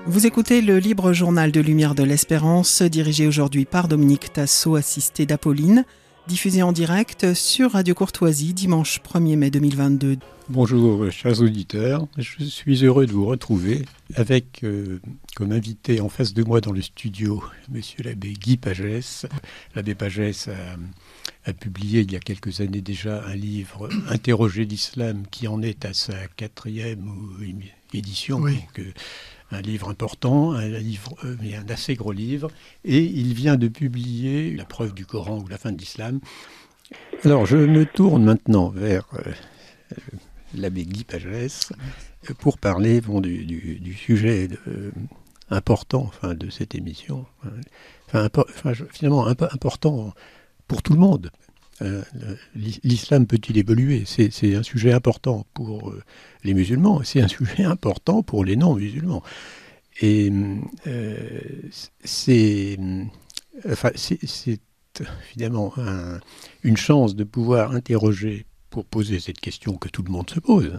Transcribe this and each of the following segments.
Vous écoutez le libre journal de Lumière de l'Espérance, dirigé aujourd'hui par Dominique Tassot, assisté d'Apolline, diffusé en direct sur Radio Courtoisie, dimanche 1er mai 2022. Bonjour chers auditeurs, je suis heureux de vous retrouver avec comme invité en face de moi dans le studio monsieur l'abbé Guy Pagès. L'abbé Pagès a publié il y a quelques années déjà un livre, Interroger l'islam, qui en est à sa 4e édition. Oui. Donc, un livre important, mais un assez gros livre, et il vient de publier La preuve du Coran ou la fin de l'islam. Alors je me tourne maintenant vers l'abbé Guy Pagès pour parler du sujet important de cette émission, finalement important pour tout le monde. L'islam peut-il évoluer ? C'est un sujet important pour les musulmans, c'est un sujet important pour les non-musulmans. Et c'est finalement une chance de pouvoir interroger, pour poser cette question que tout le monde se pose,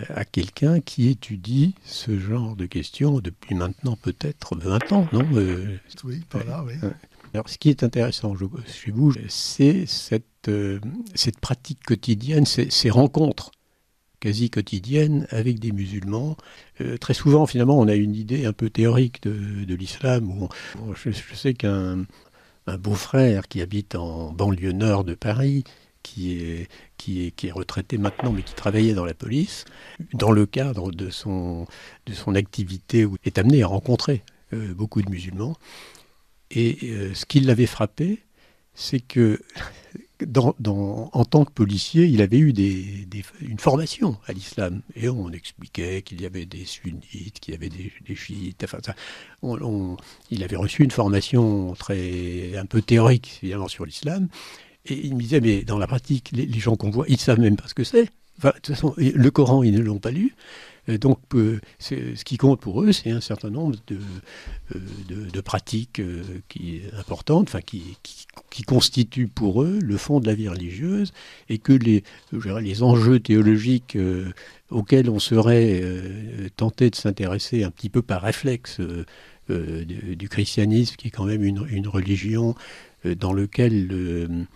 à quelqu'un qui étudie ce genre de questions depuis maintenant peut-être 20 ans, non ? Oui, voilà, oui. Alors, ce qui est intéressant chez vous, c'est cette pratique quotidienne, ces rencontres quasi quotidiennes avec des musulmans. Très souvent, finalement, on a une idée un peu théorique de l'islam. Je sais qu'un beau-frère qui habite en banlieue nord de Paris, qui est retraité maintenant, mais qui travaillait dans la police, dans le cadre de son activité, est amené à rencontrer beaucoup de musulmans. Et ce qui l'avait frappé, c'est que en tant que policier, il avait eu une formation à l'islam. Et on expliquait qu'il y avait des sunnites, qu'il y avait des chiites. Enfin, il avait reçu une formation un peu théorique, évidemment, sur l'islam. Et il me disait, mais dans la pratique, les gens qu'on voit, ils ne savent même pas ce que c'est. Enfin, de toute façon, le Coran, ils ne l'ont pas lu. Donc, ce qui compte pour eux, c'est un certain nombre de pratiques importantes, qui constituent pour eux le fond de la vie religieuse, et que les enjeux théologiques auxquels on serait tenté de s'intéresser un petit peu par réflexe du christianisme, qui est quand même une religion dans laquelle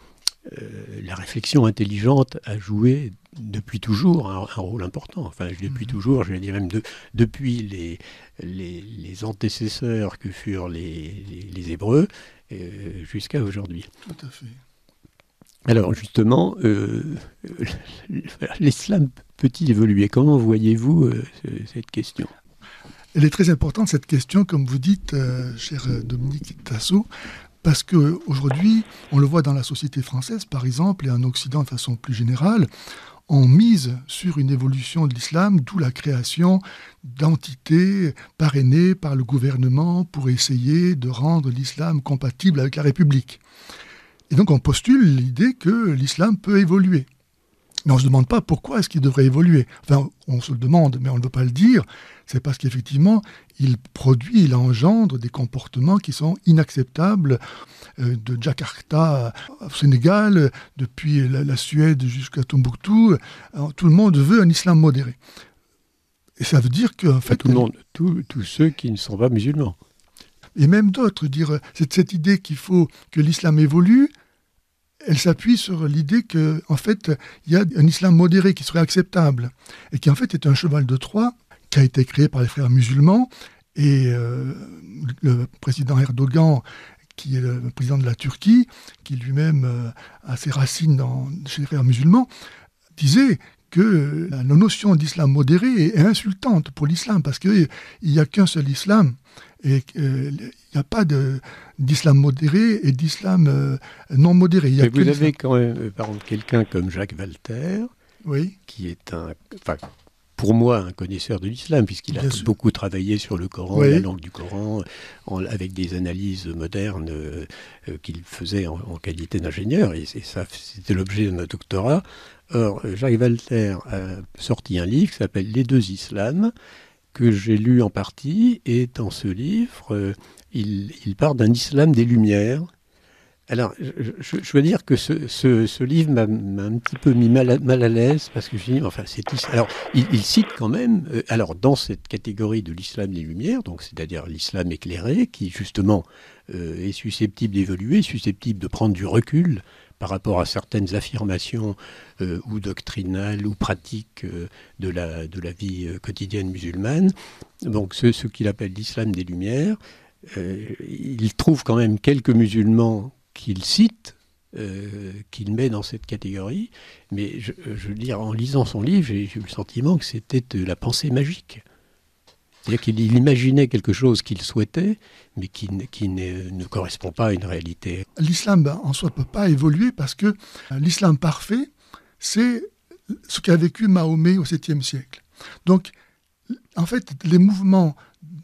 la réflexion intelligente a joué depuis toujours un rôle important. Enfin, depuis toujours, je vais dire même depuis les antécesseurs que furent les Hébreux jusqu'à aujourd'hui. Tout à fait. Alors justement, l'islam peut-il évoluer ? Comment voyez-vous cette question ? Elle est très importante, cette question, comme vous dites, cher Dominique Tassot, parce qu'aujourd'hui, on le voit dans la société française, par exemple, et en Occident de façon plus générale, on mise sur une évolution de l'islam, d'où la création d'entités parrainées par le gouvernement pour essayer de rendre l'islam compatible avec la République. Et donc on postule l'idée que l'islam peut évoluer. Mais on ne se demande pas pourquoi est-ce qu'il devrait évoluer. Enfin, on se le demande, mais on ne veut pas le dire. C'est parce qu'effectivement, il engendre des comportements qui sont inacceptables. De Jakarta au Sénégal, depuis la Suède jusqu'à Tombouctou, tout le monde veut un islam modéré. Et ça veut dire qu'en fait... Tout le monde, tous ceux qui ne sont pas musulmans. Et même d'autres, cette idée qu'il faut que l'islam évolue, elle s'appuie sur l'idée qu'en fait, il y a un islam modéré qui serait acceptable, et qui en fait est un cheval de Troie qui a été créé par les frères musulmans, et le président Erdogan, qui est le président de la Turquie, qui lui-même a ses racines chez les frères musulmans, disait que la notion d'islam modéré est insultante pour l'islam, parce qu'il n'y a qu'un seul islam, et il n'y a pas d'islam modéré et d'islam non modéré. Mais vous avez quand même, par exemple, quelqu'un comme Jacques Walter, oui, qui est pour moi, un connaisseur de l'islam, puisqu'il a beaucoup travaillé sur le Coran, oui, la langue du Coran, avec des analyses modernes qu'il faisait en qualité d'ingénieur, et ça, c'était l'objet de notre doctorat. Or, Jacques Walter a sorti un livre qui s'appelle « Les deux islams », que j'ai lu en partie, et dans ce livre, il part d'un islam des Lumières, Alors, je veux dire que ce livre m'a un petit peu mis mal à l'aise, parce que je dis, enfin, alors, il cite quand même, alors, dans cette catégorie de l'islam des Lumières, donc c'est-à-dire l'islam éclairé, qui justement est susceptible d'évoluer, susceptible de prendre du recul par rapport à certaines affirmations ou doctrinales ou pratiques de la vie quotidienne musulmane. Donc, ce qu'il appelle l'islam des Lumières, il trouve quand même quelques musulmans qu'il cite, qu'il met dans cette catégorie, mais je veux dire, en lisant son livre, j'ai eu le sentiment que c'était de la pensée magique. C'est-à-dire qu'il imaginait quelque chose qu'il souhaitait, mais qui ne correspond pas à une réalité. L'islam en soi ne peut pas évoluer parce que l'islam parfait, c'est ce qu'a vécu Mahomet au 7e siècle. Donc, en fait, les mouvements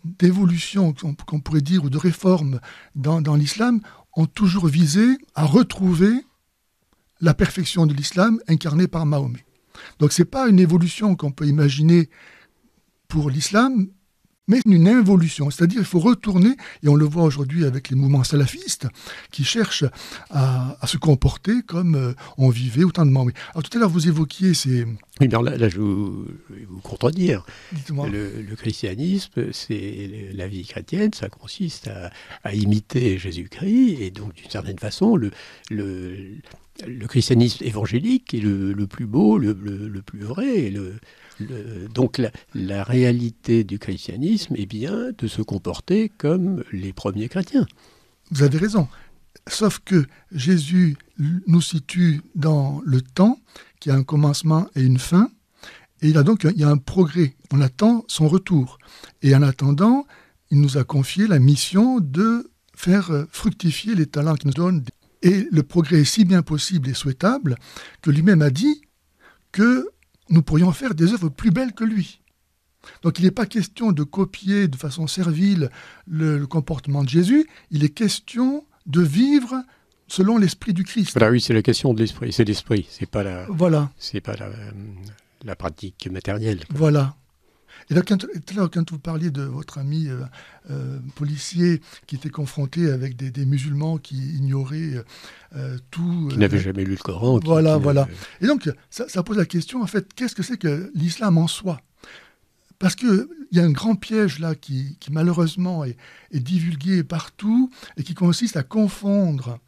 d'évolution, qu'on pourrait dire, ou de réforme dans l'islam, ont toujours visé à retrouver la perfection de l'islam incarnée par Mahomet. Donc ce n'est pas une évolution qu'on peut imaginer pour l'islam, mais une involution. C'est-à-dire qu'il faut retourner, et on le voit aujourd'hui avec les mouvements salafistes, qui cherchent à se comporter comme on vivait au temps de Mahomet. Alors tout à l'heure, vous évoquiez ces... Oui, mais là, je vais vous contredire. Dites-moi. Le christianisme, c'est la vie chrétienne, ça consiste à imiter Jésus-Christ, et donc d'une certaine façon, le christianisme évangélique est le plus beau, le plus vrai. Donc la réalité du christianisme est bien de se comporter comme les premiers chrétiens. Vous avez raison. Sauf que Jésus nous situe dans le temps, qui a un commencement et une fin, et il y a un progrès. On attend son retour. Et en attendant, il nous a confié la mission de faire fructifier les talents qu'il nous donne. Et le progrès est si bien possible et souhaitable que lui-même a dit que nous pourrions faire des œuvres plus belles que lui. Donc il n'est pas question de copier de façon servile le comportement de Jésus, il est question de vivre selon l'esprit du Christ. Voilà, oui, c'est la question de l'esprit, c'est l'esprit, c'est pas la pratique matérielle. Voilà. Et là, quand vous parliez de votre ami policier qui était confronté avec des musulmans qui ignoraient tout... Qui n'avaient jamais lu le Coran. Voilà. Et donc, ça pose la question, en fait, qu'est-ce que c'est que l'islam en soi ? Parce qu'il y a un grand piège là qui malheureusement est divulgué partout et qui consiste à confondre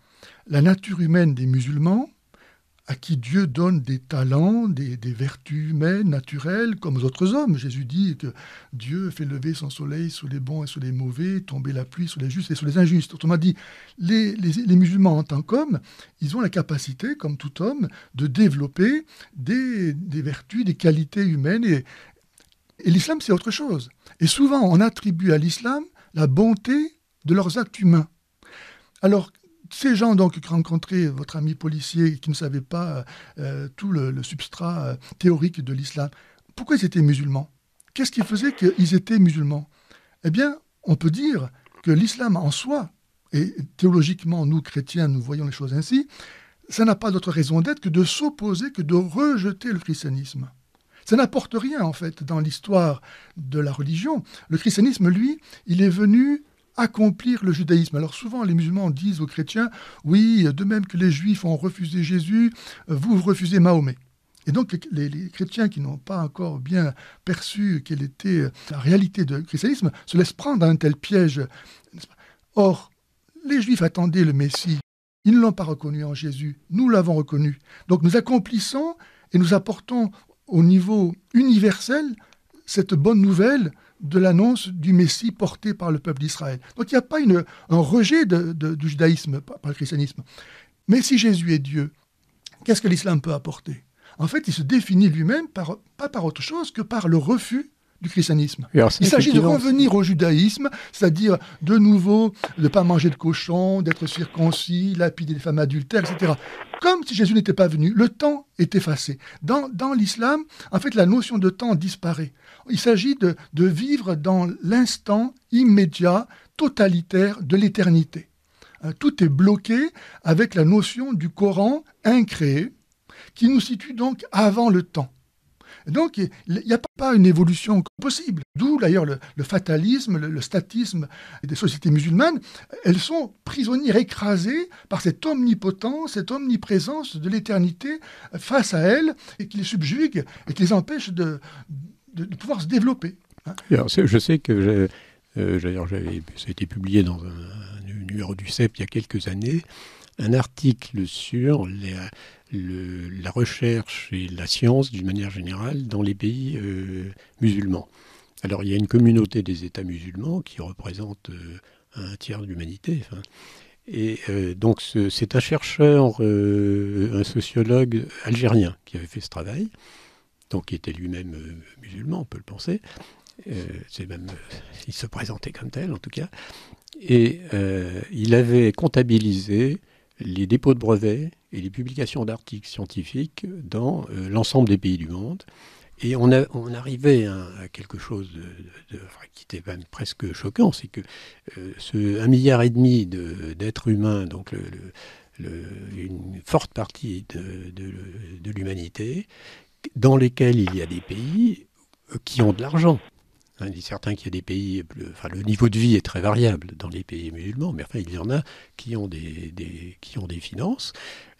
la nature humaine des musulmans, à qui Dieu donne des talents, des vertus humaines, naturelles, comme aux autres hommes. Jésus dit que Dieu fait lever son soleil sur les bons et sur les mauvais, tomber la pluie sur les justes et sur les injustes. Autrement dit, les musulmans en tant qu'hommes, ils ont la capacité, comme tout homme, de développer des vertus, des qualités humaines. Et l'islam, c'est autre chose. Et souvent, on attribue à l'islam la bonté de leurs actes humains. Alors, ces gens donc qui rencontraient votre ami policier qui ne savaient pas tout le substrat théorique de l'islam, pourquoi ils étaient musulmans ? Qu'est-ce qui faisait qu'ils étaient musulmans ? Eh bien, on peut dire que l'islam en soi, et théologiquement, nous chrétiens, nous voyons les choses ainsi, ça n'a pas d'autre raison d'être que de s'opposer, que de rejeter le christianisme. Ça n'apporte rien, en fait, dans l'histoire de la religion. Le christianisme, lui, il est venu accomplir le judaïsme. Alors souvent, les musulmans disent aux chrétiens, oui, de même que les juifs ont refusé Jésus, vous refusez Mahomet. Et donc, les chrétiens qui n'ont pas encore bien perçu quelle était la réalité du christianisme se laissent prendre à un tel piège. Or, les juifs attendaient le Messie. Ils ne l'ont pas reconnu en Jésus. Nous l'avons reconnu. Donc, nous accomplissons et nous apportont au niveau universel cette bonne nouvelle de l'annonce du Messie porté par le peuple d'Israël. Donc il n'y a pas un rejet du judaïsme par le christianisme. Mais si Jésus est Dieu, qu'est-ce que l'islam peut apporter ? En fait, il se définit lui-même pas par autre chose que par le refus du christianisme. Il s'agit de revenir au judaïsme, c'est-à-dire de nouveau de ne pas manger de cochon, d'être circoncis, lapider les femmes adultères, etc. Comme si Jésus n'était pas venu, le temps est effacé. Dans l'islam, en fait, la notion de temps disparaît. Il s'agit de vivre dans l'instant immédiat, totalitaire de l'éternité. Tout est bloqué avec la notion du Coran incréé, qui nous situe donc avant le temps. Donc, il n'y a pas une évolution possible. D'où, d'ailleurs, le fatalisme, le statisme des sociétés musulmanes. Elles sont prisonnières, écrasées par cette omnipotence, cette omniprésence de l'éternité face à elles, et qui les subjugue et qui les empêche de pouvoir se développer. Alors, je sais que ça a été publié dans un numéro du CEP il y a quelques années, un article sur la recherche et la science d'une manière générale dans les pays musulmans. Alors il y a une communauté des États musulmans qui représente un tiers de l'humanité. Et donc c'est un chercheur, un sociologue algérien qui avait fait ce travail, donc qui était lui-même musulman, on peut le penser. Il se présentait comme tel en tout cas. Et il avait comptabilisé les dépôts de brevets et les publications d'articles scientifiques dans l'ensemble des pays du monde. Et on arrivait à quelque chose qui était même presque choquant, c'est que ce 1,5 milliard d'êtres humains, donc une forte partie de l'humanité, dans lesquels il y a des pays qui ont de l'argent. Il est certain qu'il y a des pays, le niveau de vie est très variable dans les pays musulmans, mais il y en a qui ont des finances,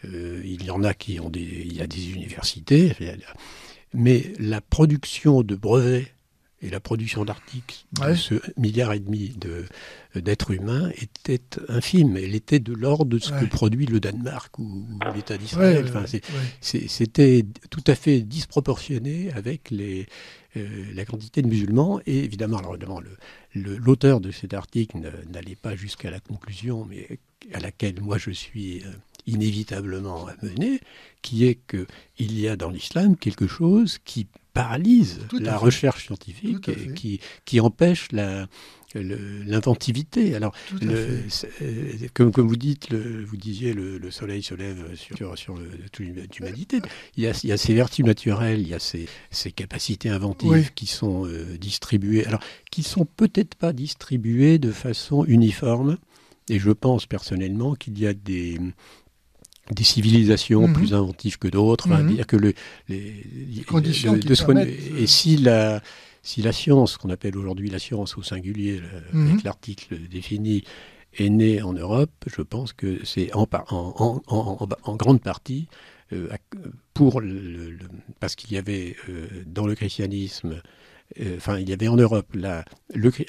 il y en a il y a des universités, mais la production de brevets et la production d'articles de ce 1,5 milliard d'êtres humains était infime. Elle était de l'ordre de ce que produit le Danemark ou l'État d'Israël. C'était tout à fait disproportionné avec la quantité de musulmans. Et évidemment, l'auteur de cet article n'allait pas jusqu'à la conclusion, mais à laquelle moi je suis inévitablement amené, qui est qu'il y a dans l'islam quelque chose qui paralyse la recherche scientifique et qui empêche l'inventivité. Alors, comme vous dites, vous disiez, le soleil se lève sur toute l'humanité. Il y a ces vertus naturelles, il y a ces capacités inventives qui sont distribuées. Alors, qui ne sont peut-être pas distribuées de façon uniforme. Et je pense personnellement qu'il y a des civilisations plus inventives que d'autres, dire que les conditions et si la science, qu'on appelle aujourd'hui la science au singulier, avec l'article défini, est née en Europe, je pense que c'est en grande partie parce qu'il y avait dans le christianisme, il y avait en Europe à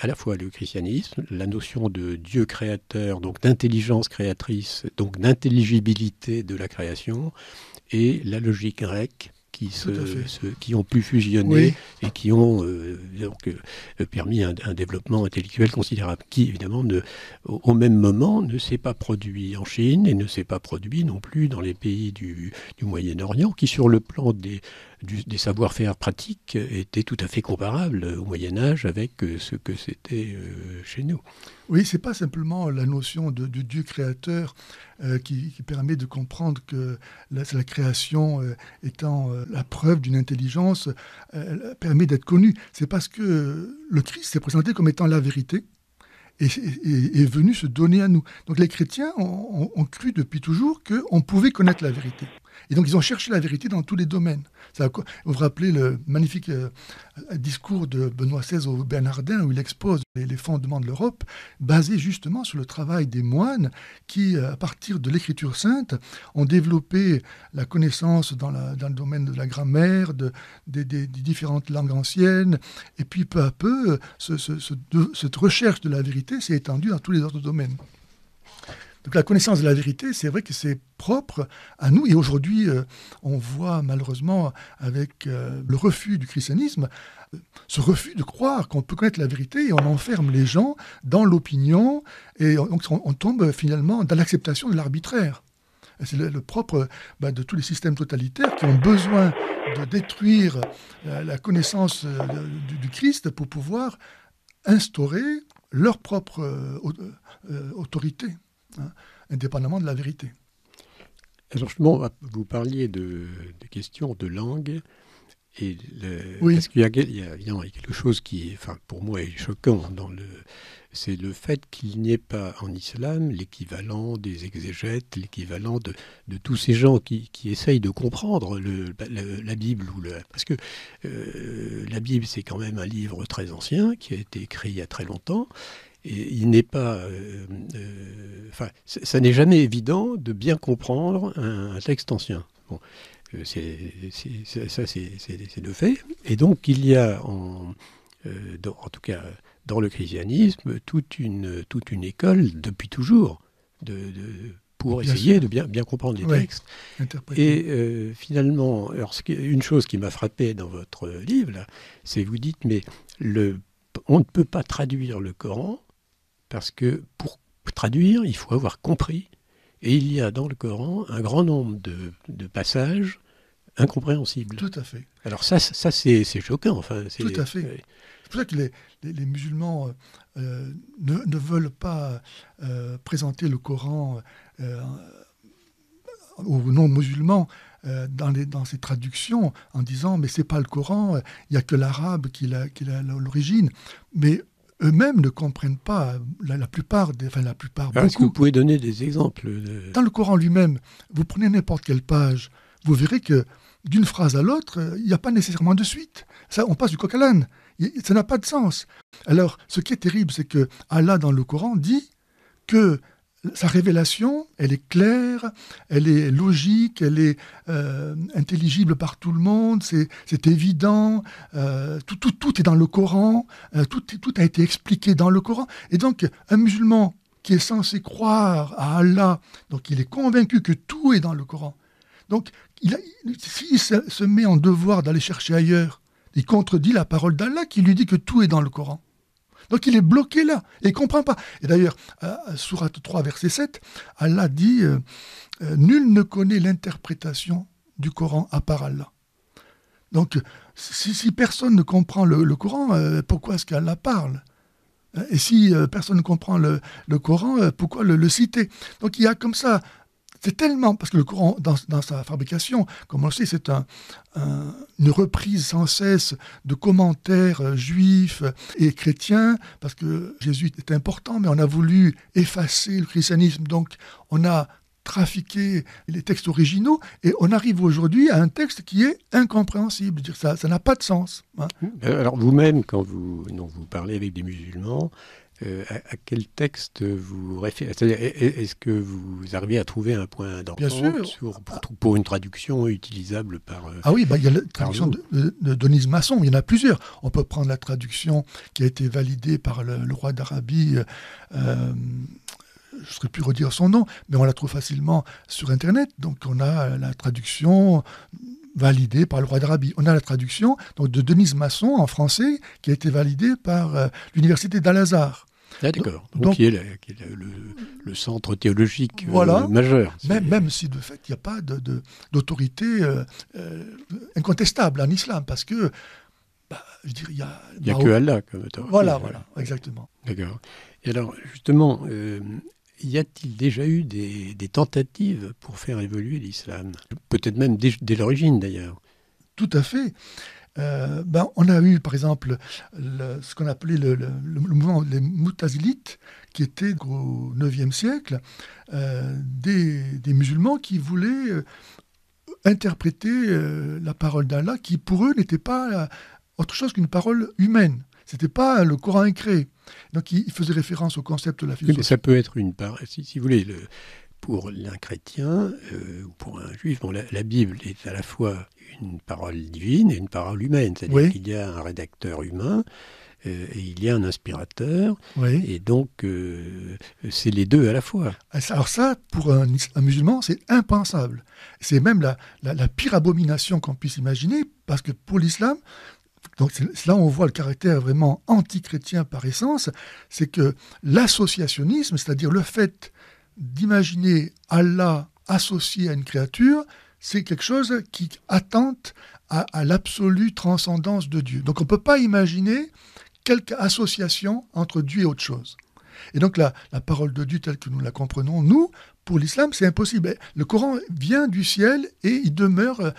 la fois le christianisme, la notion de Dieu créateur, donc d'intelligence créatrice, donc d'intelligibilité de la création, et la logique grecque qui ont pu fusionner et qui ont permis un développement intellectuel considérable, qui évidemment au même moment ne s'est pas produit en Chine et ne s'est pas produit non plus dans les pays du Moyen-Orient, qui sur le plan des savoir-faire pratiques étaient tout à fait comparables au Moyen-Âge avec ce que c'était chez nous. Oui, c'est pas simplement la notion de Dieu créateur qui permet de comprendre que la création étant la preuve d'une intelligence permet d'être connue. C'est parce que le Christ s'est présenté comme étant la vérité et est venu se donner à nous. Donc les chrétiens ont cru depuis toujours qu'on pouvait connaître la vérité. Et donc ils ont cherché la vérité dans tous les domaines. Vous vous rappelez le magnifique discours de Benoît XVI au Bernardin, où il expose les fondements de l'Europe, basés justement sur le travail des moines qui, à partir de l'écriture sainte, ont développé la connaissance dans le domaine de la grammaire, des différentes langues anciennes, et puis peu à peu, cette recherche de la vérité s'est étendue dans tous les autres domaines. Donc la connaissance de la vérité, c'est vrai que c'est propre à nous. Et aujourd'hui, on voit malheureusement avec le refus du christianisme, ce refus de croire qu'on peut connaître la vérité, et on enferme les gens dans l'opinion, et on tombe finalement dans l'acceptation de l'arbitraire. Et c'est le propre de tous les systèmes totalitaires qui ont besoin de détruire la connaissance du Christ pour pouvoir instaurer leur propre autorité. Indépendamment de la vérité. Alors justement, vous parliez de questions de langue, Oui. Parce qu'il y a évidemment quelque chose qui, enfin, pour moi, est choquant c'est le fait qu'il n'y ait pas en islam l'équivalent des exégètes, l'équivalent de tous ces gens qui essayent de comprendre la Bible. Parce que la Bible, c'est quand même un livre très ancien, qui a été écrit il y a très longtemps, et il n'est pas... ça n'est jamais évident de bien comprendre un texte ancien. Bon, c'est de fait. Et donc, il y a, en tout cas... dans le christianisme, toute une école, depuis toujours, pour essayer de bien comprendre les textes. Et finalement, alors, une chose qui m'a frappé dans votre livre, là, c'est que vous dites, mais on ne peut pas traduire le Coran, parce que pour traduire, il faut avoir compris. Et il y a dans le Coran un grand nombre de passages incompréhensibles. Tout à fait. Alors ça c'est choquant. Enfin, tout à fait. C'est pour ça que les musulmans ne veulent pas présenter le Coran aux non-musulmans dans ces traductions en disant mais c'est pas le Coran, il n'y a que l'arabe qui a l'origine. Mais eux-mêmes ne comprennent pas la plupart, beaucoup. Est-ce que vous pouvez donner des exemples Dans le Coran lui-même, vous prenez n'importe quelle page, vous verrez que d'une phrase à l'autre, il n'y a pas nécessairement de suite. Ça, on passe du coq à l'âne. Ça n'a pas de sens. Alors, ce qui est terrible, c'est que Allah, dans le Coran, dit que sa révélation, elle est claire, elle est logique, elle est intelligible par tout le monde, c'est évident, tout est dans le Coran, tout a été expliqué dans le Coran. Et donc, un musulman qui est censé croire à Allah, donc il est convaincu que tout est dans le Coran. Donc, s'il se met en devoir d'aller chercher ailleurs, il contredit la parole d'Allah qui lui dit que tout est dans le Coran. Donc il est bloqué là, et il ne comprend pas. Et d'ailleurs, Sourate 3, verset 7, Allah dit « Nul ne connaît l'interprétation du Coran à part Allah ». Donc, si personne ne comprend le Coran, pourquoi est-ce qu'Allah parle ? Et si personne ne comprend le Coran, pourquoi le citer ? Donc il y a comme ça... C'est tellement... Parce que le Coran, dans sa fabrication, comme on le sait, c'est une reprise sans cesse de commentaires juifs et chrétiens, parce que Jésus est important, mais on a voulu effacer le christianisme. Donc, on a trafiqué les textes originaux, et on arrive aujourd'hui à un texte qui est incompréhensible. Ça n'a pas de sens. Hein. Alors, vous-même, quand vous parlez avec des musulmans, à quel texte vous référez ? C'est-à-dire, est-ce que vous arrivez à trouver un point d'entente pour une traduction utilisable par... Ah oui, il y a la traduction de Denise Masson, il y en a plusieurs. On peut prendre la traduction qui a été validée par le roi d'Arabie, je ne saurais plus redire son nom, mais on la trouve facilement sur Internet. Donc on a la traduction... validée par le roi d'Arabie. On a la traduction donc, de Denise Masson en français qui a été validée par l'université d'Al-Azhar. Ah, d'accord. Donc qui est le centre théologique majeur. Même si de fait, il n'y a pas d'autorité incontestable en islam, parce que, je dirais, il n'y a que Allah comme autorité. Voilà, exactement. D'accord. Et alors, justement, y a-t-il déjà eu des tentatives pour faire évoluer l'islam ? Peut-être même dès l'origine, d'ailleurs. Tout à fait. On a eu, par exemple, ce qu'on appelait le mouvement des Moutazilites, qui était au IXe siècle, des musulmans qui voulaient interpréter la parole d'Allah, qui pour eux n'était pas autre chose qu'une parole humaine. Ce n'était pas le Coran écrit. Donc il faisait référence au concept de la philosophie. Oui, mais ça peut être une part, si vous voulez, pour un chrétien ou pour un juif, la Bible est à la fois une parole divine et une parole humaine. C'est-à-dire qu'il y a un rédacteur humain et il y a un inspirateur. Oui. Et donc, c'est les deux à la fois. Alors ça, pour un musulman, c'est impensable. C'est même la pire abomination qu'on puisse imaginer, parce que pour l'islam... Donc c'est là où on voit le caractère vraiment anti-chrétien par essence, c'est que l'associationnisme, c'est-à-dire le fait d'imaginer Allah associé à une créature, c'est quelque chose qui attente à l'absolue transcendance de Dieu. Donc on ne peut pas imaginer quelque association entre Dieu et autre chose. Et donc la parole de Dieu telle que nous la comprenons, nous, pour l'islam, c'est impossible. Le Coran vient du ciel et il demeure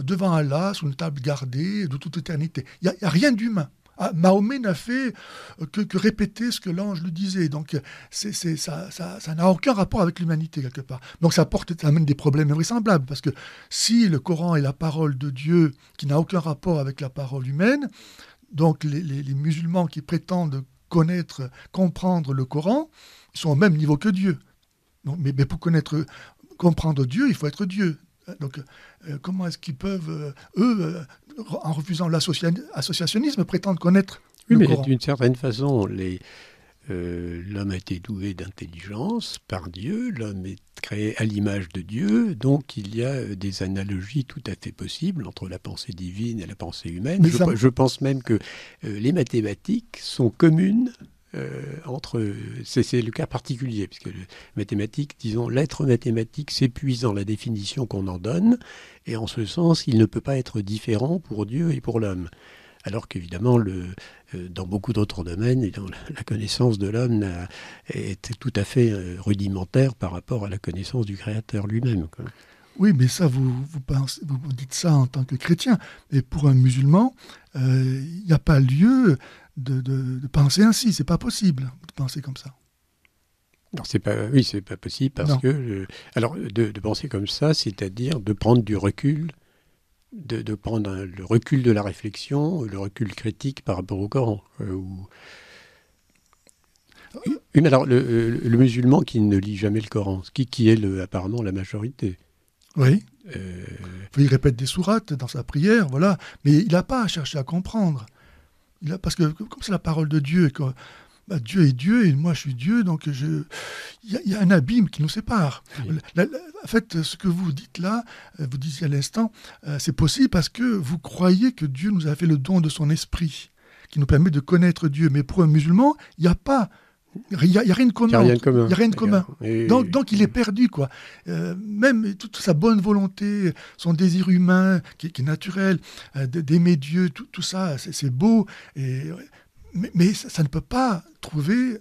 devant Allah, sous une table gardée de toute éternité. Il n'y a rien d'humain. Mahomet n'a fait que répéter ce que l'ange lui disait. Donc ça n'a aucun rapport avec l'humanité, quelque part. Donc ça amène des problèmes invraisemblables, parce que si le Coran est la parole de Dieu qui n'a aucun rapport avec la parole humaine, donc les musulmans qui prétendent comprendre le Coran, ils sont au même niveau que Dieu. Donc, mais pour comprendre Dieu, il faut être Dieu. Donc, comment est-ce qu'ils peuvent, en refusant l'associationnisme, prétendre connaître le Coran ? D'une certaine façon, l'homme a été doué d'intelligence par Dieu, l'homme est créé à l'image de Dieu, donc il y a des analogies tout à fait possibles entre la pensée divine et la pensée humaine. Je pense même que les mathématiques sont communes c'est le cas particulier, puisque l'être mathématique s'épuise dans la définition qu'on en donne, et en ce sens, il ne peut pas être différent pour Dieu et pour l'homme. Alors qu'évidemment, dans beaucoup d'autres domaines, la connaissance de l'homme est tout à fait rudimentaire par rapport à la connaissance du Créateur lui-même, quoi. Oui, mais ça, vous dites ça en tant que chrétien. Et pour un musulman, il n'y a pas lieu de penser ainsi. C'est pas possible de penser comme ça. Alors c'est pas possible parce que de penser comme ça, c'est-à-dire de prendre du recul, de prendre le recul de la réflexion, le recul critique par rapport au Coran. Alors le musulman qui ne lit jamais le Coran, qui est apparemment la majorité. Oui. Il répète des sourates dans sa prière, voilà. Mais il n'a pas à chercher à comprendre. Parce que comme c'est la parole de Dieu, Dieu est Dieu et moi je suis Dieu, donc il y a un abîme qui nous sépare. Oui. En fait, ce que vous dites là, vous disiez à l'instant, c'est possible parce que vous croyez que Dieu nous a fait le don de son esprit, qui nous permet de connaître Dieu. Mais pour un musulman, il n'y a pas... Il n'y a rien de commun. Il n'y a rien de commun. Donc il est perdu, quoi. Même toute sa bonne volonté, son désir humain, qui est naturel, d'aimer Dieu, tout ça, c'est beau. Mais ça ne peut pas trouver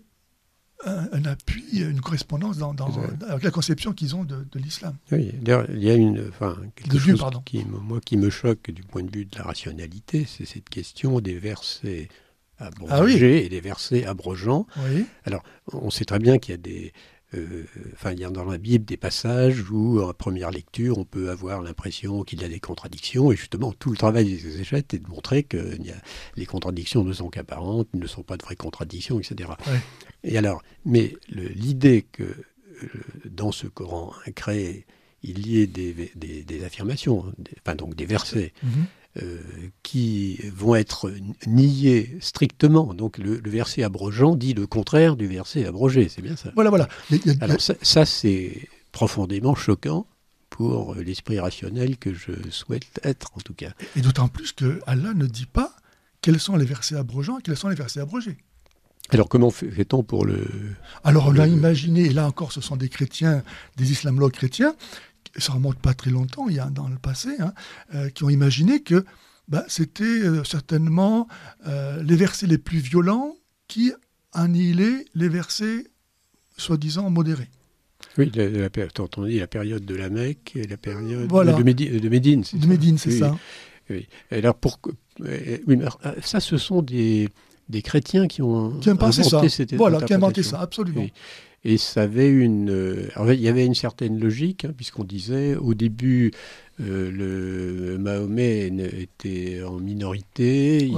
un appui, une correspondance avec la conception qu'ils ont de l'islam. Oui, d'ailleurs, il y a quelque chose qui me choque du point de vue de la rationalité, c'est cette question des versets abrogés et des versets abrogeants. Oui. Alors, on sait très bien qu'il y a il y a dans la Bible des passages où, en première lecture, on peut avoir l'impression qu'il y a des contradictions, et justement, tout le travail des exégètes est de montrer que les contradictions ne sont qu'apparentes, ne sont pas de vraies contradictions, etc. Oui. Et alors, mais l'idée que dans ce Coran créé, il y ait des affirmations, donc des versets, qui vont être niés strictement. Donc le verset abrogeant dit le contraire du verset abrogé, c'est bien ça. Voilà. Alors ça c'est profondément choquant pour l'esprit rationnel que je souhaite être, en tout cas. Et d'autant plus que Allah ne dit pas quels sont les versets abrogeants et quels sont les versets abrogés. Alors comment fait-on pour le... Alors on a imaginé, et là encore ce sont des chrétiens, des islamologues chrétiens, ça remonte pas très longtemps, il y a dans le passé, qui ont imaginé que c'était certainement les versets les plus violents qui annihilaient les versets soi-disant modérés. Oui, on dit la période de la Mecque et la période de Médine. De Médine, c'est ça. Oui. Alors ça, ce sont des chrétiens qui ont inventé cette Voilà, qui ont inventé ça, absolument. Oui. Et ça avait il y avait une certaine logique, puisqu'on disait au début, Mahomet était en minorité,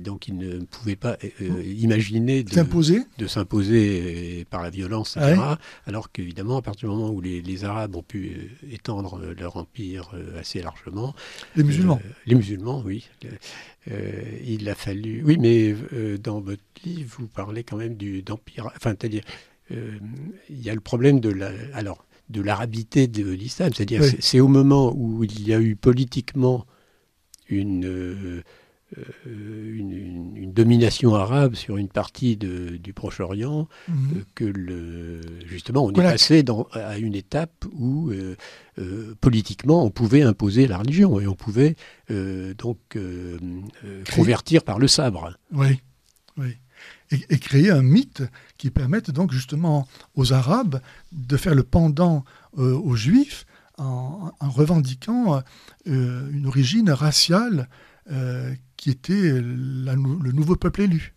donc il ne pouvait pas imaginer de s'imposer par la violence, etc. Alors qu'évidemment, à partir du moment où les Arabes ont pu étendre leur empire assez largement... Les musulmans. Les musulmans, oui. Il a fallu... Oui, mais dans votre livre, vous parlez quand même d'empire... Enfin, c'est-à-dire... il y a le problème de l'arabité de l'islam, c'est-à-dire c'est au moment où il y a eu politiquement une domination arabe sur une partie du Proche-Orient que justement on est passé à une étape où politiquement on pouvait imposer la religion et on pouvait convertir par le sabre. Oui. et créer un mythe qui permette donc justement aux Arabes de faire le pendant aux Juifs en revendiquant une origine raciale qui était le nouveau peuple élu.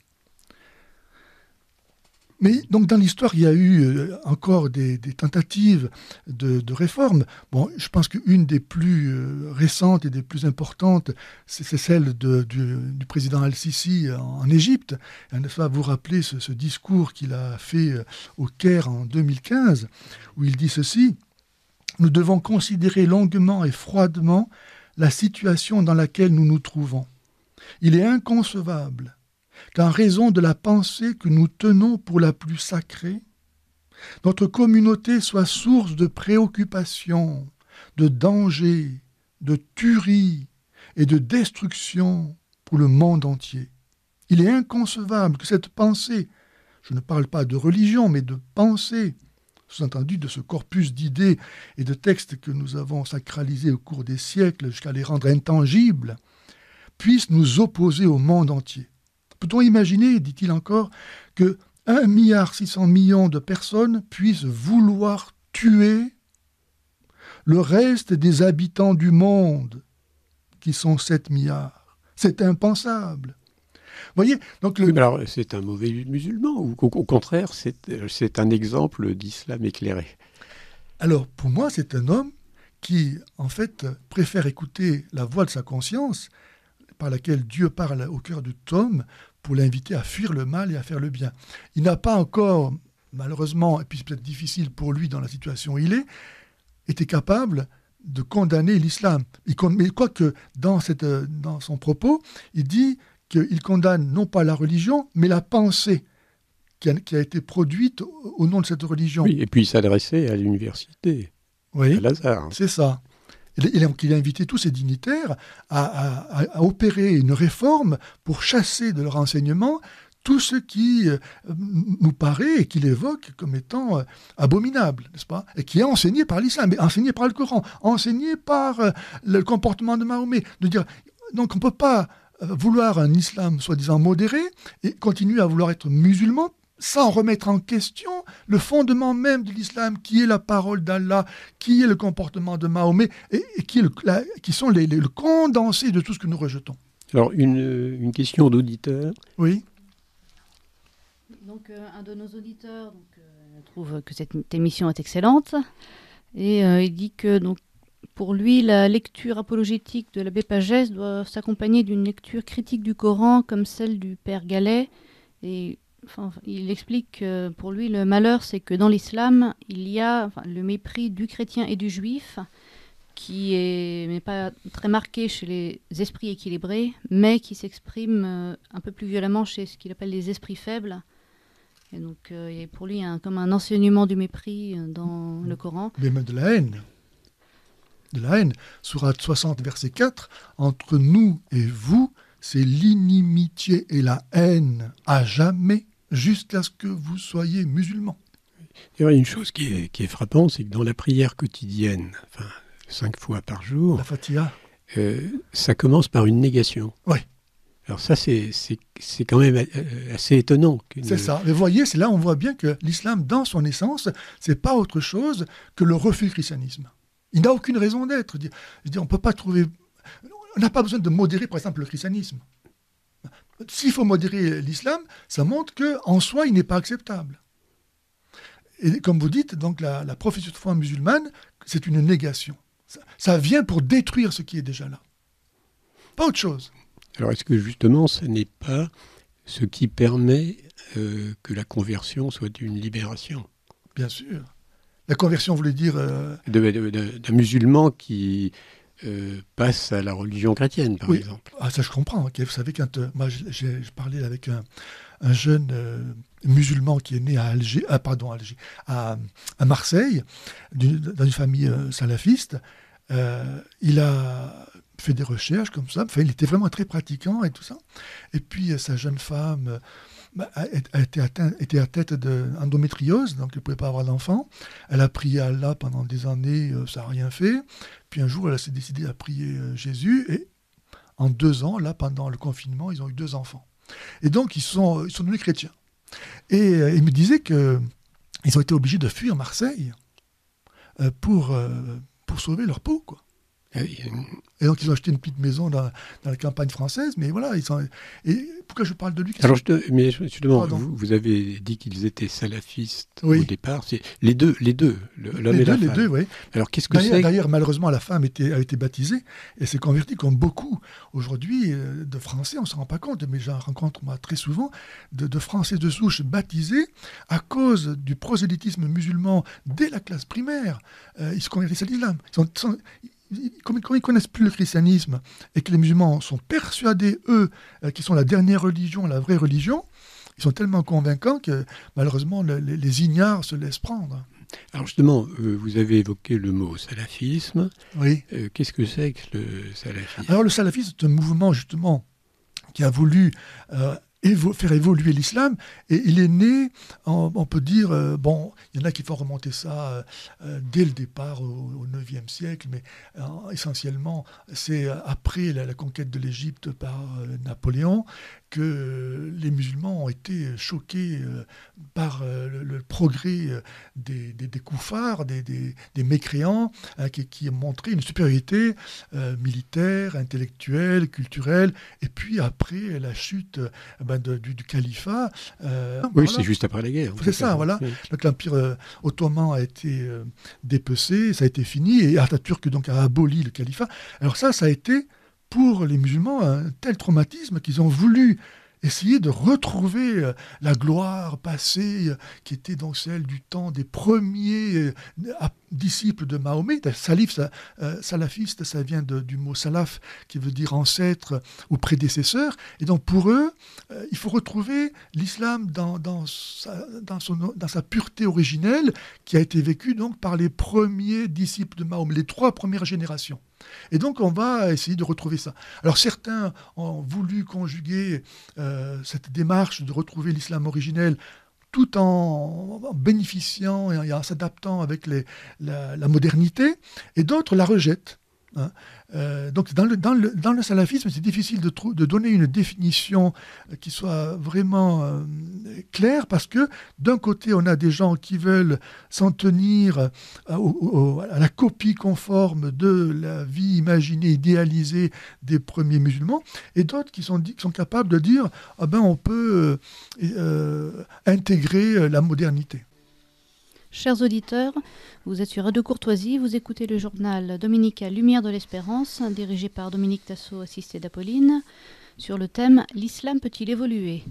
Mais donc dans l'histoire, il y a eu encore des tentatives de réforme. Bon, je pense qu'une des plus récentes et des plus importantes, c'est celle du président Al-Sisi en Égypte. N'est-ce pas, vous rappelez ce discours qu'il a fait au Caire en 2015, où il dit ceci: « Nous devons considérer longuement et froidement la situation dans laquelle nous nous trouvons. Il est inconcevable qu'en raison de la pensée que nous tenons pour la plus sacrée, notre communauté soit source de préoccupation, de danger, de tuerie et de destruction pour le monde entier. Il est inconcevable que cette pensée, je ne parle pas de religion, mais de pensée, sous-entendu de ce corpus d'idées et de textes que nous avons sacralisés au cours des siècles jusqu'à les rendre intangibles, puisse nous opposer au monde entier. Peut-on imaginer, dit-il encore, que 1,6 milliard de personnes puissent vouloir tuer le reste des habitants du monde, qui sont 7 milliards? C'est impensable. Vous voyez, donc Oui, mais alors, c'est un mauvais musulman, ou au contraire, c'est un exemple d'islam éclairé? Alors, pour moi, c'est un homme qui, en fait, préfère écouter la voix de sa conscience, par laquelle Dieu parle au cœur de tout homme, pour l'inviter à fuir le mal et à faire le bien. Il n'a pas encore, malheureusement, et puis c'est peut-être difficile pour lui dans la situation où il est, été capable de condamner l'islam. Mais quoique dans son propos, il dit qu'il condamne non pas la religion, mais la pensée qui a été produite au nom de cette religion. Oui, et puis il s'adressait à l'université, oui, à Lazare. C'est ça. Il a invité tous ces dignitaires à opérer une réforme pour chasser de leur enseignement tout ce qui nous paraît et qu'il évoque comme étant abominable, n'est-ce pas? Et qui est enseigné par l'islam, mais enseigné par le Coran, enseigné par le comportement de Mahomet. Donc on ne peut pas vouloir un islam soi-disant modéré et continuer à vouloir être musulman sans remettre en question le fondement même de l'islam, qui est la parole d'Allah, qui est le comportement de Mahomet, et qui sont le condensé de tout ce que nous rejetons. Alors, une question d'auditeur. Oui. Donc, un de nos auditeurs trouve que cette émission est excellente, et il dit que donc, pour lui, la lecture apologétique de l'abbé Pagès doit s'accompagner d'une lecture critique du Coran, comme celle du père Gallet, et il explique que pour lui, le malheur, c'est que dans l'islam, il y a le mépris du chrétien et du juif, qui n'est pas très marqué chez les esprits équilibrés, mais qui s'exprime un peu plus violemment chez ce qu'il appelle les esprits faibles. Et donc, il y a pour lui comme un enseignement du mépris dans le Coran. Mais même de la haine. De la haine. Sourate 60, verset 4, « Entre nous et vous, c'est l'inimitié et la haine à jamais, jusqu'à ce que vous soyez musulmans. » Il y a une chose qui est frappante, c'est que dans la prière quotidienne, 5 fois par jour, la Fatiha, ça commence par une négation. Oui. Alors ça, c'est quand même assez étonnant. C'est ça. Mais vous voyez, c'est là on voit bien que l'islam, dans son essence, c'est pas autre chose que le refus du christianisme. Il n'a aucune raison d'être. Je veux dire, on peut pas trouver... On n'a pas besoin de modérer, par exemple, le christianisme. S'il faut modérer l'islam, ça montre qu'en soi, il n'est pas acceptable. Et comme vous dites, donc la profession de foi musulmane, c'est une négation. Ça vient pour détruire ce qui est déjà là. Pas autre chose. Alors, est-ce que justement, ce n'est pas ce qui permet que la conversion soit une libération? Bien sûr. La conversion voulait dire... D'un musulman qui passe à la religion chrétienne, par exemple. Ah, ça, je comprends. Okay. Vous savez, quand moi, j'ai parlé avec un jeune musulman qui est né à à Marseille, dans une famille salafiste. Il a fait des recherches comme ça. Enfin, il était vraiment très pratiquant et tout ça. Et puis, sa jeune femme était atteinte d'endométriose, donc elle ne pouvait pas avoir d'enfant. Elle a prié Allah pendant des années, ça n'a rien fait. Puis un jour, elle s'est décidée à prier Jésus. Et en 2 ans, là, pendant le confinement, ils ont eu 2 enfants. Et donc, ils sont devenus chrétiens. Et il me disait qu'ils ont été obligés de fuir Marseille pour sauver leur peau, quoi. Et donc ils ont acheté une petite maison dans la campagne française, mais voilà, et pourquoi je parle de lui? Alors, mais justement, Pardon. vous avez dit qu'ils étaient salafistes Oui. au départ. C'est les deux, l'homme et la femme. Les deux, oui. Alors, qu'est-ce que c'est D'ailleurs, malheureusement, la femme a été baptisée et s'est convertie comme beaucoup aujourd'hui de Français, on ne s'en rend pas compte, mais j'en rencontre moi très souvent, de Français de souche baptisés à cause du prosélytisme musulman dès la classe primaire. Ils se convertissent à l'islam. Comme ils ne connaissent plus le christianisme et que les musulmans sont persuadés, eux, qu'ils sont la dernière religion, la vraie religion, ils sont tellement convaincants que malheureusement les ignares se laissent prendre. Alors justement, vous avez évoqué le mot salafisme. Oui. Qu'est-ce que c'est que le salafisme? Alors le salafisme, c'est un mouvement justement qui a voulu faire évoluer l'islam, et il est né, on peut dire, il y en a qui font remonter ça dès le départ au IXe siècle, mais essentiellement c'est après la conquête de l'Égypte par Napoléon que les musulmans ont été choqués par le progrès des koufars, des mécréants, qui ont montré une supériorité militaire, intellectuelle, culturelle, et puis après la chute du califat. Oui, voilà. c'est juste après la guerre. C'est ça, voilà. Oui. Donc l'Empire ottoman a été dépecé, ça a été fini, et Atatürk donc a aboli le califat. Alors ça a été pour les musulmans un tel traumatisme qu'ils ont voulu essayer de retrouver la gloire passée qui était donc celle du temps des premiers disciples de Mahomet. Salafiste, ça vient du mot salaf qui veut dire ancêtre ou prédécesseur. Et donc pour eux, il faut retrouver l'islam dans sa pureté originelle qui a été vécue donc par les premiers disciples de Mahomet, les 3 premières générations. Et donc on va essayer de retrouver ça. Alors certains ont voulu conjuguer cette démarche de retrouver l'islam originel tout en bénéficiant et en s'adaptant avec la modernité, et d'autres la rejettent. Donc dans le salafisme, c'est difficile de donner une définition qui soit vraiment claire, parce que d'un côté, on a des gens qui veulent s'en tenir à la copie conforme de la vie imaginée, idéalisée des premiers musulmans, et d'autres qui sont capables de dire on peut intégrer la modernité. Chers auditeurs, vous êtes sur Radio Courtoisie, vous écoutez le journal dominical Lumière de l'Espérance, dirigé par Dominique Tassot, assisté d'Apolline, sur le thème « L'islam peut-il évoluer ?»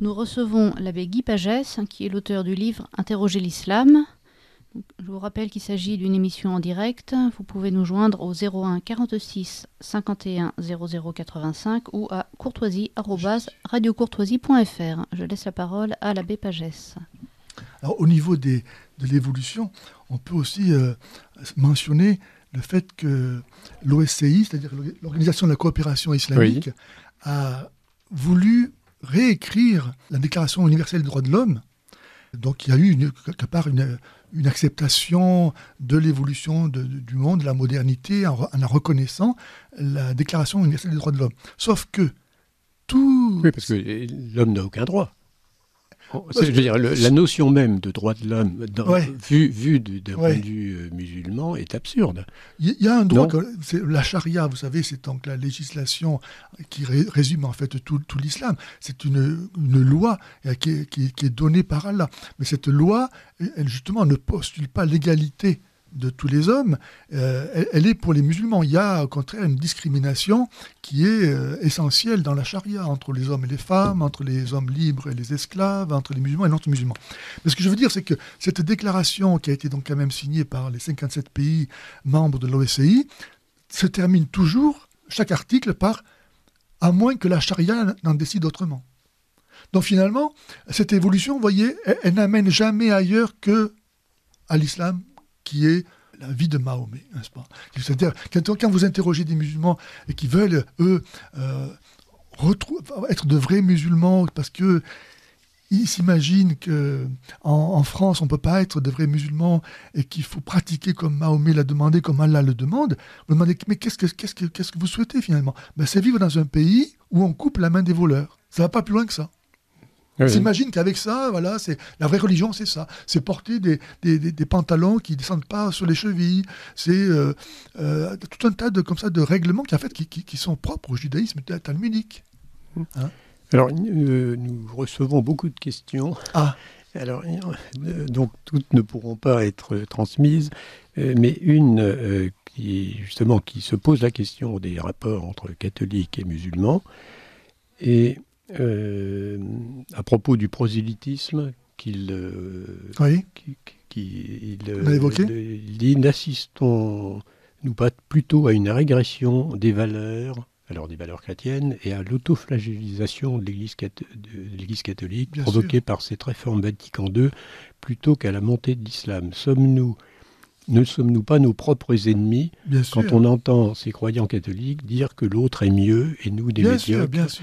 Nous recevons l'abbé Guy Pagès, qui est l'auteur du livre « Interroger l'islam ». Je vous rappelle qu'il s'agit d'une émission en direct. Vous pouvez nous joindre au 01 46 51 00 85 ou à courtoisie@radiocourtoisie.fr. Je laisse la parole à l'abbé Pagès. Alors, au niveau de l'évolution, on peut aussi mentionner le fait que l'OSCI, c'est-à-dire l'Organisation de la coopération islamique, oui, a voulu réécrire la Déclaration universelle des droits de l'homme. Donc il y a eu quelque part une acceptation de l'évolution du monde, de la modernité, en la reconnaissant la Déclaration universelle des droits de l'homme. Sauf que tout... Oui, parce que l'homme n'a aucun droit. Je veux dire, la notion même de droit de l'homme, vue d'un point de vue musulman, est absurde. Il y a un droit, c'est la charia, vous savez, c'est donc la législation qui résume en fait tout l'islam. C'est une loi qui est donnée par Allah. Mais cette loi, elle justement ne postule pas l'égalité de tous les hommes, elle est pour les musulmans. Il y a au contraire une discrimination qui est essentielle dans la charia, entre les hommes et les femmes, entre les hommes libres et les esclaves, entre les musulmans et les non-musulmans. Mais ce que je veux dire, c'est que cette déclaration qui a été donc quand même signée par les 57 pays membres de l'OSCI se termine toujours, chaque article, par « à moins que la charia n'en décide autrement ». Donc finalement, cette évolution, vous voyez, elle n'amène jamais ailleurs que à l'islam, qui est la vie de Mahomet, n'est-ce pas ? C'est-à-dire, quand vous interrogez des musulmans et qui veulent, eux, être de vrais musulmans, parce qu'ils s'imaginent qu'en France, on ne peut pas être de vrais musulmans et qu'il faut pratiquer comme Mahomet l'a demandé, comme Allah le demande, vous demandez, mais qu'est-ce que vous souhaitez finalement ? C'est vivre dans un pays où on coupe la main des voleurs. Ça ne va pas plus loin que ça. Oui. Ils s'imaginent qu'avec ça, voilà, la vraie religion, c'est ça. C'est porter des pantalons qui ne descendent pas sur les chevilles. C'est tout un tas comme ça, de règlements qui sont propres au judaïsme talmudique. Hein? Alors, nous recevons beaucoup de questions. Ah. Alors, donc, toutes ne pourront pas être transmises, mais une qui se pose la question des rapports entre catholiques et musulmans. Et à propos du prosélytisme qu'il On a évoqué. il dit, n'assistons-nous pas plutôt à une régression des valeurs chrétiennes et à l'autoflagellisation de l'Église catholique Bien provoquée sûr. par cette réforme Vatican II plutôt qu'à la montée de l'islam. Ne sommes-nous pas nos propres ennemis Bien sûr. quand on entend ces croyants catholiques dire que l'autre est mieux et nous des médiocres? Bien sûr.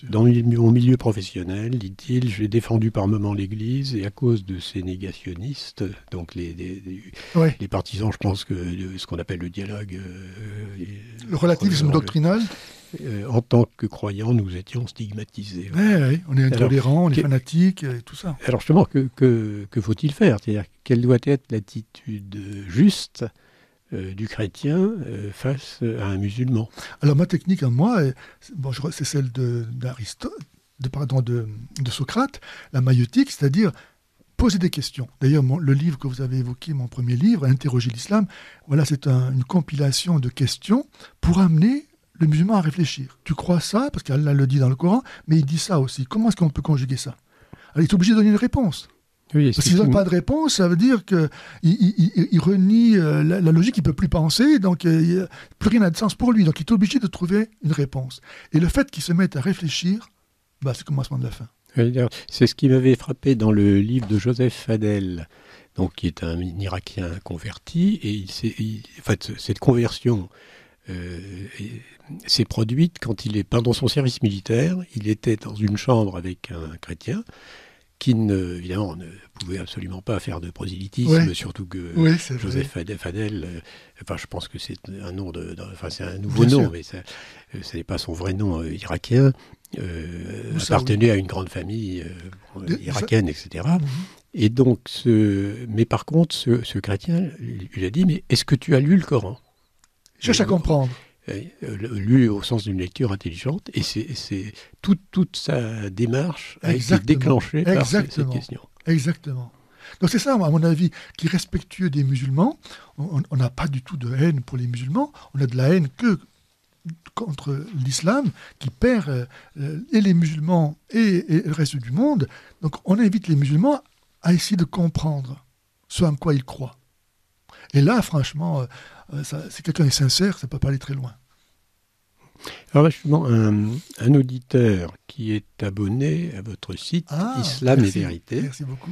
Dans mon milieu professionnel, dit-il, j'ai défendu par moments l'Église et à cause de ces négationnistes, donc les partisans, je pense, de ce qu'on appelle le dialogue... le relativisme doctrinal. En tant que croyants, nous étions stigmatisés. Oui, on est intolérants, on est fanatiques, et tout ça. Alors justement, que faut-il faire? C'est-à-dire, quelle doit être l'attitude juste du chrétien face à un musulman? Alors ma technique à moi, c'est celle de Socrate, la maïeutique, c'est-à-dire poser des questions. D'ailleurs, le livre que vous avez évoqué, mon premier livre, Interroger l'islam, voilà, c'est une compilation de questions pour amener le musulman à réfléchir. Tu crois ça? Parce qu'Allah le dit dans le Coran, mais il dit ça aussi. Comment est-ce qu'on peut conjuguer ça? Alors, il est obligé de donner une réponse. Oui, parce qu'il ne donne pas de réponse, ça veut dire qu'il renie la logique, il ne peut plus penser, donc plus rien n'a de sens pour lui. Donc il est obligé de trouver une réponse. Et le fait qu'il se mette à réfléchir, c'est le commencement de la fin. Oui, c'est ce qui m'avait frappé dans le livre de Joseph Fadel, donc, qui est un Irakien converti, et cette conversion s'est produite quand pendant son service militaire, il était dans une chambre avec un chrétien qui, évidemment, ne pouvait absolument pas faire de prosélytisme, surtout que Joseph Fadel, je pense que c'est un nom c'est un nouveau Bien nom, sûr. mais ce n'est pas son vrai nom irakien, appartenait à une grande famille irakienne, etc. Et donc, mais par contre, ce chrétien lui a dit, mais est-ce que tu as lu le Coran? Cherche à comprendre. Lu au sens d'une lecture intelligente, et c'est toute sa démarche a été déclenchée par cette question. Exactement. Donc c'est ça, à mon avis, qui est respectueux des musulmans. On n'a pas du tout de haine pour les musulmans, on a de la haine que contre l'islam, qui perd et les musulmans et le reste du monde. Donc on invite les musulmans à essayer de comprendre ce en quoi ils croient. Et là, franchement, si quelqu'un est sincère, ça ne peut pas aller très loin. Alors là, justement, un auditeur qui est abonné à votre site, Islam et Vérité. Merci beaucoup.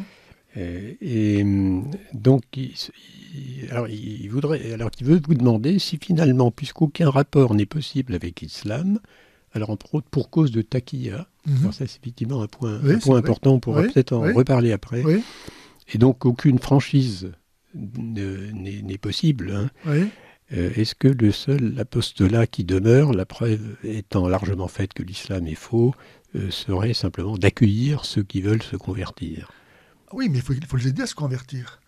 Donc, il veut vous demander si finalement, puisqu'aucun rapport n'est possible avec l'islam, alors pour cause de taqiyya, alors ça c'est effectivement un point important, on pourra peut-être en reparler après, et donc aucune franchise n'est possible. Est-ce que le seul apostolat qui demeure, la preuve étant largement faite que l'islam est faux, serait simplement d'accueillir ceux qui veulent se convertir? Oui, mais il faut les aider à se convertir.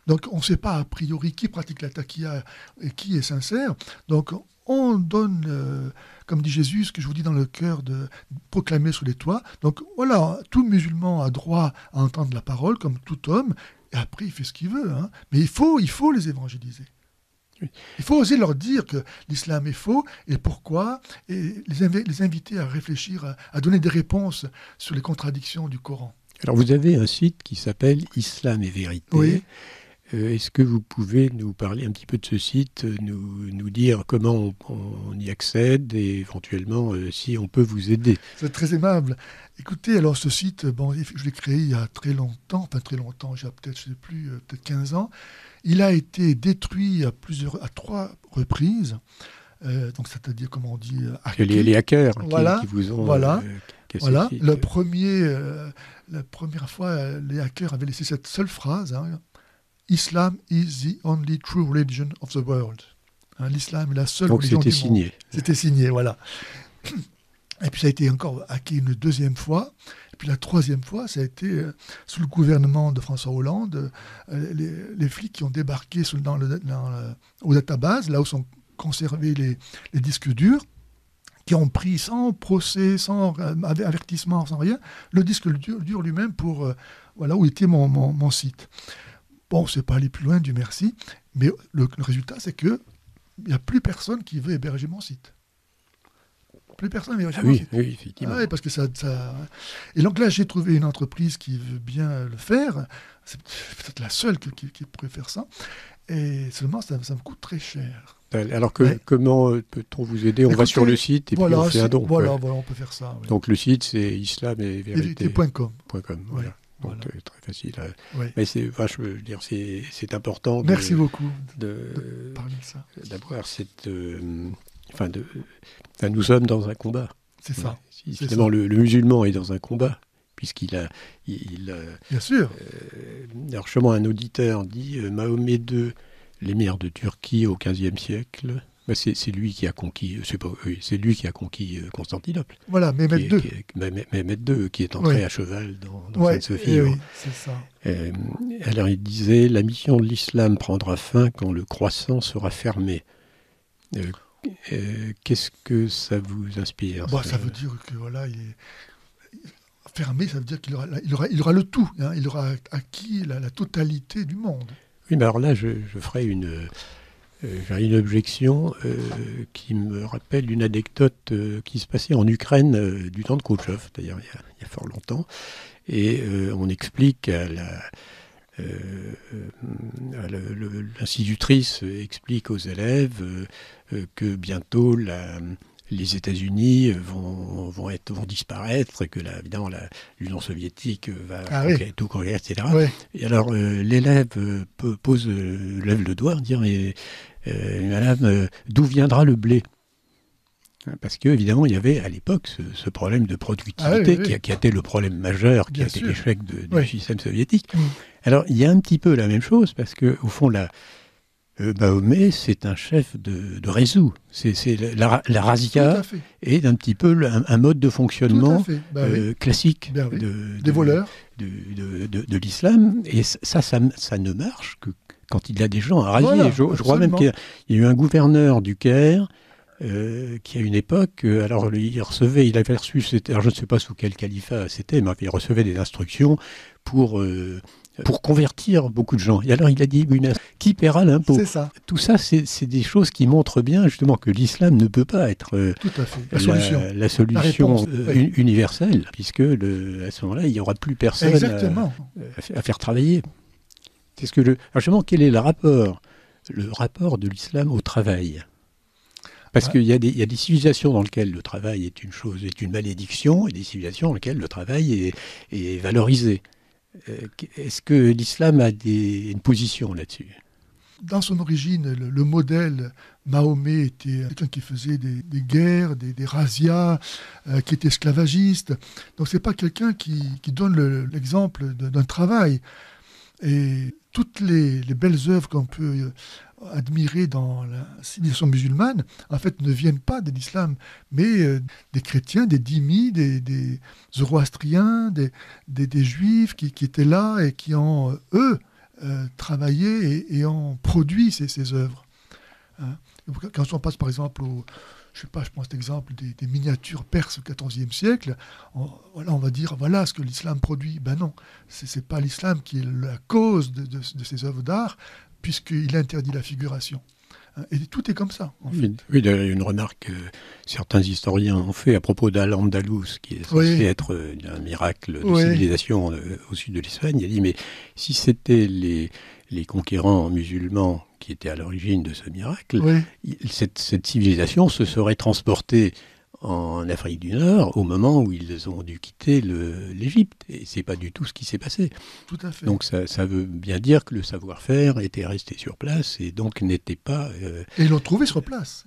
Donc on ne sait pas a priori qui pratique la taqiyya et qui est sincère. Donc on donne, comme dit Jésus, ce que je vous dis dans le cœur, de proclamer sous les toits. Donc voilà, tout musulman a droit à entendre la parole, comme tout homme, et après il fait ce qu'il veut. Mais il faut les évangéliser. Il faut oser leur dire que l'islam est faux et pourquoi, et les inviter à réfléchir, à donner des réponses sur les contradictions du Coran. Alors vous avez un site qui s'appelle Islam et Vérité. Oui. Est-ce que vous pouvez nous parler un petit peu de ce site, nous dire comment on y accède et éventuellement si on peut vous aider? C'est très aimable. Écoutez, alors ce site, je l'ai créé il y a très longtemps, j'ai peut-être 15 ans. Il a été détruit à 3 reprises. Donc c'est-à-dire, comment on dit, les hackers qui vous ont cassé le site. La première fois, les hackers avaient laissé cette seule phrase, Islam is the only true religion of the world. L'islam est la seule religion du monde. Donc c'était signé. C'était signé, voilà. Et puis ça a été encore hacké une deuxième fois. Et puis la troisième fois, ça a été sous le gouvernement de François Hollande, les flics qui ont débarqué aux databases, là où sont conservés les disques durs, qui ont pris sans procès, sans avertissement, sans rien, le disque dur lui-même pour où était mon site. Bon, c'est pas aller plus loin, Dieu merci, mais le résultat, c'est que il n'y a plus personne qui veut héberger mon site. Plus personne ne veut héberger mon site. Oui, effectivement. Ah oui, parce que ça... Et donc là, j'ai trouvé une entreprise qui veut bien le faire. C'est peut-être la seule qui pourrait faire ça. Et seulement, ça me coûte très cher. Alors comment peut-on vous aider ? On va sur le site et puis on fait un don. Voilà, on peut faire ça. Oui. Donc le site, c'est islam-et-vérité.com. Voilà. Donc très facile. Ouais. Mais je veux dire, c'est important. Merci beaucoup de parler de ça. D'avoir cette... nous sommes dans un combat. C'est ça. Finalement, le musulman est dans un combat, puisqu'il a... Bien sûr. Alors, justement, un auditeur dit Mahomet II, l'émir de Turquie au XVe siècle... c'est lui qui a conquis, c'est lui qui a conquis Constantinople. Voilà, Mehmet II. Mehmet II, qui est entré à cheval dans Sainte-Sophie. Oui, c'est ça. Alors il disait, la mission de l'islam prendra fin quand le croissant sera fermé. Qu'est-ce que ça vous inspire ? Ça veut dire que il est fermé, ça veut dire qu'il aura le tout. Hein, il aura acquis la totalité du monde. Oui, mais alors là, je ferai j'ai une objection qui me rappelle une anecdote qui se passait en Ukraine du temps de Khrouchtchev, d'ailleurs il y a fort longtemps. Et on explique l'institutrice explique aux élèves que bientôt les États-Unis vont disparaître, et que évidemment l'Union soviétique va tout conquérir, etc. Oui. Et alors l'élève lève le doigt en disant Madame, d'où viendra le blé ? Parce qu'évidemment, il y avait à l'époque ce problème de productivité qui a été le problème majeur, qui a été l'échec du système soviétique. Alors, il y a un petit peu la même chose, parce qu'au fond, Mahomet, c'est un chef de réseau. C'est la razzia est un petit peu un mode de fonctionnement classique des voleurs de l'islam. Et ça ne marche que quand il a des gens à rallier. Voilà, je crois même qu'il y a eu un gouverneur du Caire qui à une époque, il avait reçu, alors je ne sais pas sous quel califat c'était, mais il recevait des instructions pour convertir beaucoup de gens. Et alors il a dit, oui, mais qui paiera l'impôt ? C'est ça. Tout ça, c'est des choses qui montrent bien justement que l'islam ne peut pas être tout à fait. la solution universelle, puisque à ce moment-là, il n'y aura plus personne à faire travailler. Alors justement, quel est le rapport de l'islam au travail ? Parce qu'il y a des civilisations dans lesquelles le travail est une malédiction, et des civilisations dans lesquelles le travail est valorisé. Est-ce que l'islam a une position là-dessus ? Dans son origine, le modèle Mahomet était quelqu'un qui faisait des guerres, des razzias, qui était esclavagiste. Donc c'est pas quelqu'un qui donne l'exemple d'un travail. Et toutes les belles œuvres qu'on peut admirer dans la civilisation musulmane, en fait, ne viennent pas de l'islam, mais des chrétiens, des dhimmis, des zoroastriens, des juifs qui étaient là et qui ont, eux, travaillé et ont produit ces œuvres. Hein. Quand on passe, par exemple, je prends cet exemple des miniatures perses au XIVe siècle, on va dire, voilà ce que l'islam produit. Ben non, c'est pas l'islam qui est la cause de ces œuvres d'art, puisqu'il interdit la figuration. Et tout est comme ça. En fait. Oui, il y a une remarque que certains historiens ont fait à propos d'Al-Andalus, qui est censé être un miracle de civilisation au sud de l'Espagne. Il a dit, mais si c'était les conquérants musulmans qui étaient à l'origine de ce miracle, cette civilisation se serait transportée en Afrique du Nord au moment où ils ont dû quitter l'Égypte. Et c'est pas du tout ce qui s'est passé. Tout à fait. Donc ça veut bien dire que le savoir-faire était resté sur place et donc n'était pas... Et ils l'ont trouvé sur place.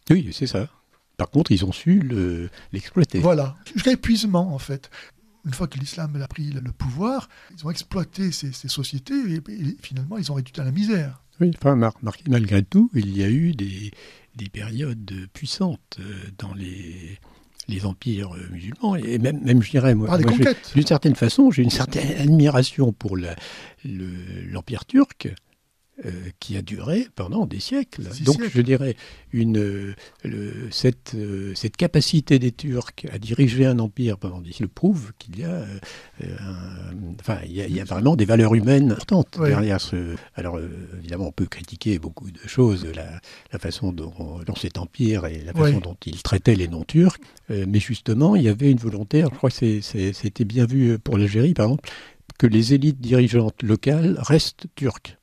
Oui, c'est ça. Par contre, ils ont su l'exploiter. Voilà. Jusqu'à épuisement, en fait. Une fois que l'islam a pris le pouvoir, ils ont exploité ces sociétés et finalement, ils ont réduit à la misère. Oui, enfin, malgré tout, il y a eu des périodes puissantes dans les empires musulmans, et même je dirais, Par les conquêtes. d'une certaine façon, j'ai une certaine admiration pour l'Empire turc, qui a duré pendant des siècles. 6 Donc siècles. je dirais cette capacité des Turcs à diriger un empire pendant des siècles prouve qu'il y a il y a vraiment des valeurs humaines importantes derrière ce. Alors évidemment on peut critiquer beaucoup de choses, la façon dont cet empire et la façon dont il traitait les non-turcs, mais justement il y avait une volonté, je crois que c'était bien vu pour l'Algérie par exemple, que les élites dirigeantes locales restent turques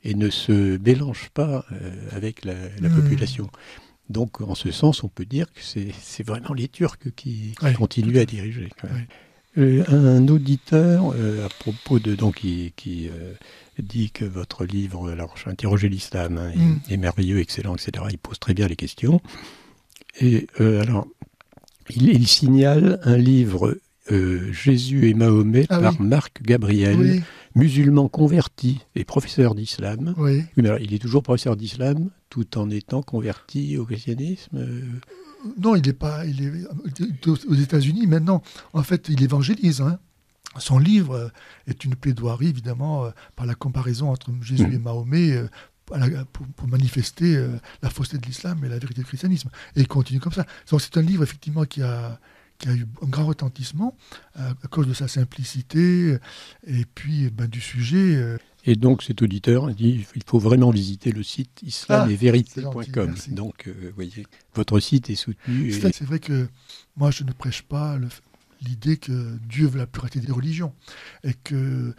et ne se mélange pas avec la population. Donc, en ce sens, on peut dire que c'est vraiment les Turcs qui continuent à diriger. Un auditeur, à propos de... Donc, qui dit que votre livre, alors, Interroger l'islam, est merveilleux, excellent, etc. Il pose très bien les questions. Et alors, il signale un livre, Jésus et Mahomet, par Marc Gabriel, musulman converti et professeur d'islam. Oui. Mais alors, il est toujours professeur d'islam tout en étant converti au christianisme. Non, il est aux États-Unis maintenant. En fait, il évangélise. Son livre est une plaidoirie, évidemment, par la comparaison entre Jésus et Mahomet, pour manifester la fausseté de l'islam et la vérité du christianisme. Et il continue comme ça. Donc, c'est un livre, effectivement, qui a eu un grand retentissement à cause de sa simplicité et puis du sujet. Et donc cet auditeur dit il faut vraiment visiter le site islametvérité.com. Donc vous voyez, votre site est soutenu. C'est vrai que moi je ne prêche pas l'idée que Dieu veut la pluralité des religions et que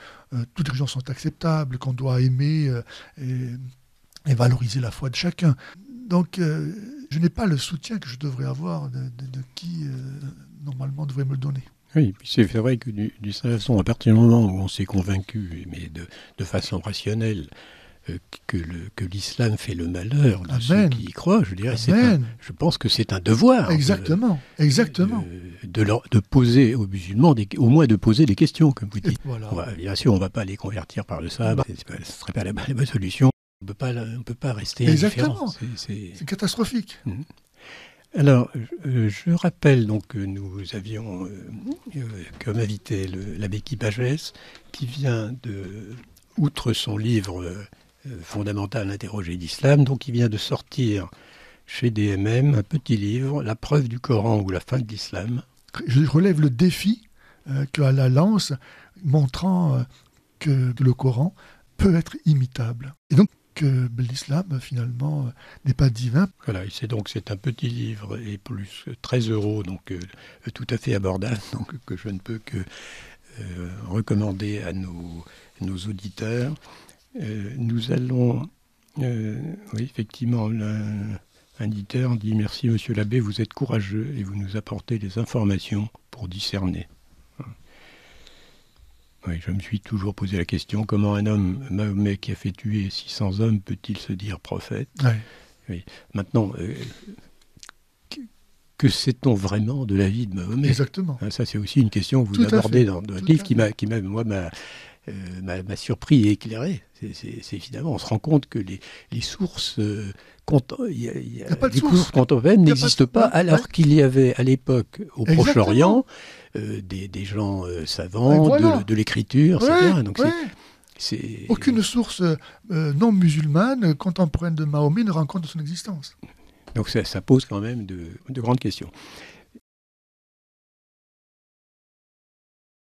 toutes les religions sont acceptables, qu'on doit aimer et valoriser la foi de chacun. Donc je n'ai pas le soutien que je devrais avoir de qui normalement devrait me le donner. Oui, c'est vrai que d'une certaine façon, à partir du moment où on s'est convaincu, mais de façon rationnelle, que l'islam fait le malheur de ceux qui y croient, je dirais, je pense que c'est un devoir. Exactement. De poser aux musulmans, au moins de poser des questions, comme vous dites. Voilà. Bien sûr, on ne va pas les convertir par le sabre, ce ne serait pas la bonne solution. On ne peut pas rester indifférent. C'est catastrophique. Alors, je rappelle donc que nous avions comme invité l'abbé Guy Pagès, qui vient outre son livre fondamental Interroger l'islam, donc il vient de sortir chez DMM un petit livre, La preuve du Coran ou la fin de l'islam. Je relève le défi qu'à la lance, montrant que le Coran peut être imitable. Et donc, que l'islam, finalement, n'est pas divin. Voilà, c'est un petit livre et plus 13 €, donc tout à fait abordable, donc que je ne peux que recommander à nos auditeurs. Nous allons... oui, effectivement, un éditeur dit « Merci, monsieur l'abbé, vous êtes courageux et vous nous apportez des informations pour discerner. » Oui, je me suis toujours posé la question, comment un homme, Mahomet, qui a fait tuer 600 hommes, peut-il se dire prophète ? Oui. Maintenant, que sait-on vraiment de la vie de Mahomet ? Exactement. Ça, c'est aussi une question que vous abordez dans votre livre qui m'a surpris et éclairé. C'est évidemment, on se rend compte que les sources sources contemporaines n'existent pas, alors qu'il y avait à l'époque, au Proche-Orient, des gens savants, de l'écriture, etc. Donc aucune source non musulmane contemporaine de Mahomet ne rend compte de son existence. Donc ça pose quand même de grandes questions.